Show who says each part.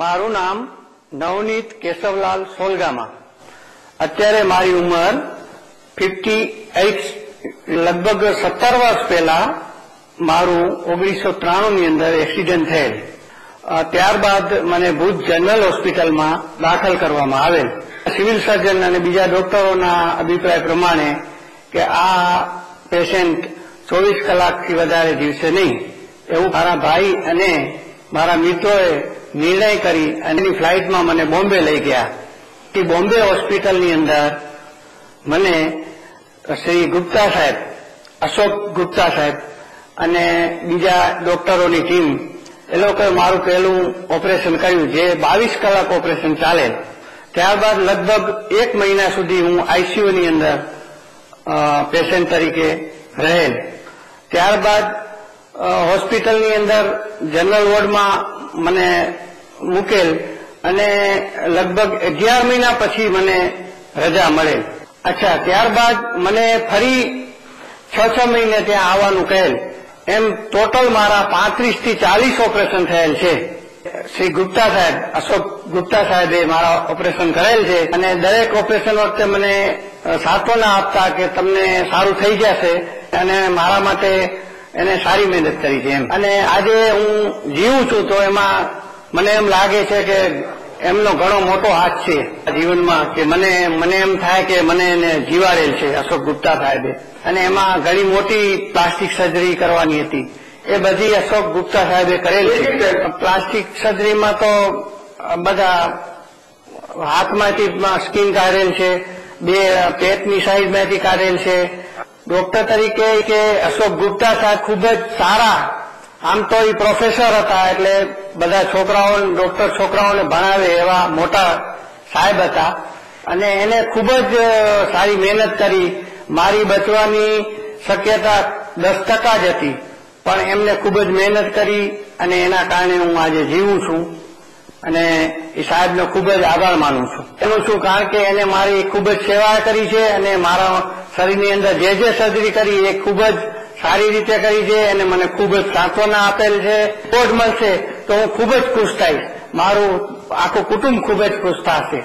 Speaker 1: મારું નામ નવનીત કેશવલાલ સોલગામા। અત્યારે મારી ઉંમર 58, લગભગ 17 વર્ષ પહેલા મારું 1993 ની અંદર એક્સિડન્ટ થયેલ। ત્યારબાદ મને ભુજ જનરલ હોસ્પિટલમાં દાખલ કરવામાં આવેલ। સિવિલ સર્જન અને બીજા ડોક્ટરોના અભિપ્રાય પ્રમાણે કે આ પેશન્ટ 24 કલાકથી વધારે જીવશે નહીં, એવું મારા ભાઈ અને મારા મિત્રોએ નિર્ણય કરી અને ફ્લાઇટમાં મને બોમ્બે લઈ ગયા। કે બોમ્બે હોસ્પિટલની અંદર મને શ્રી ગુપ્તા સાહેબ, અશોક ગુપ્તા સાહેબ અને બીજા ડોક્ટરોની ટીમ એ લોકોએ મારું પહેલું ઓપરેશન કર્યું, જે 22 કલાક ઓપરેશન ચાલે। ત્યારબાદ લગભગ 1 મહિના સુધી હું આઈસીયુની અંદર પેશન્ટ તરીકે રહેલ। ત્યારબાદ હોસ્પિટલની અંદર જનરલ વોર્ડમાં મને મૂકેલ અને લગભગ 11 મહિના પછી મને રજા મળેલ। અચ્છા, ત્યારબાદ મને ફરી 6 મહિને ત્યાં આવવાનું કહેલ। એમ ટોટલ મારા 35 થી 40 ઓપરેશન થયેલ છે। શ્રી ગુપ્તા સાહેબ, અશોક ગુપ્તા સાહેબે મારા ઓપરેશન કરેલ છે અને દરેક ઓપરેશન વખતે મને સાંત્વના આપતા કે તમને સારું થઈ જશે અને મારા માટે એને સારી મહેનત કરી છે એમ। અને આજે હું જીવું છું તો એમાં મને એમ લાગે છે કે એમનો ઘણો મોટો હાથ છે જીવનમાં, કે મને એમ થાય કે મને એને જીવાડેલ છે અશોક ગુપ્તા સાહેબે। અને એમાં ઘણી મોટી પ્લાસ્ટિક સર્જરી કરવાની હતી, એ બધી અશોક ગુપ્તા સાહેબે કરેલ છે। પ્લાસ્ટિક સર્જરીમાં તો બધા હાથમાંથી સ્કીન કાઢેલ છે, 2 પેટની સાઈડમાંથી કાઢેલ છે। ડોક્ટર તરીકે કે અશોક ગુપ્તા સાહેબ ખૂબ જ સારા, આમ તો એ પ્રોફેસર હતા એટલે બધા છોકરાઓને, ડોક્ટર છોકરાઓને ભણાવે એવા મોટા સાહેબ હતા અને એને ખૂબ જ સારી મહેનત કરી। મારી બચવાની શક્યતા 10% જ હતી, પણ એમને ખૂબ જ મહેનત કરી અને એના કારણે હું આજે જીવું છું અને એ સાહેબનો ખૂબ જ આભાર માનું છું। એનું શું, કારણ કે એને મારી ખૂબ જ સેવા કરી છે અને મારા શરીરની અંદર જે સર્જરી કરી એ ખૂબ જ સારી રીતે કરી છે અને મને ખૂબ જ સાંત્વના આપેલ છે। રિપોર્ટ મળશે તો હું ખૂબ જ ખુશ થઈશ, મારું આખું કુટુંબ ખૂબ જ ખુશ થશે।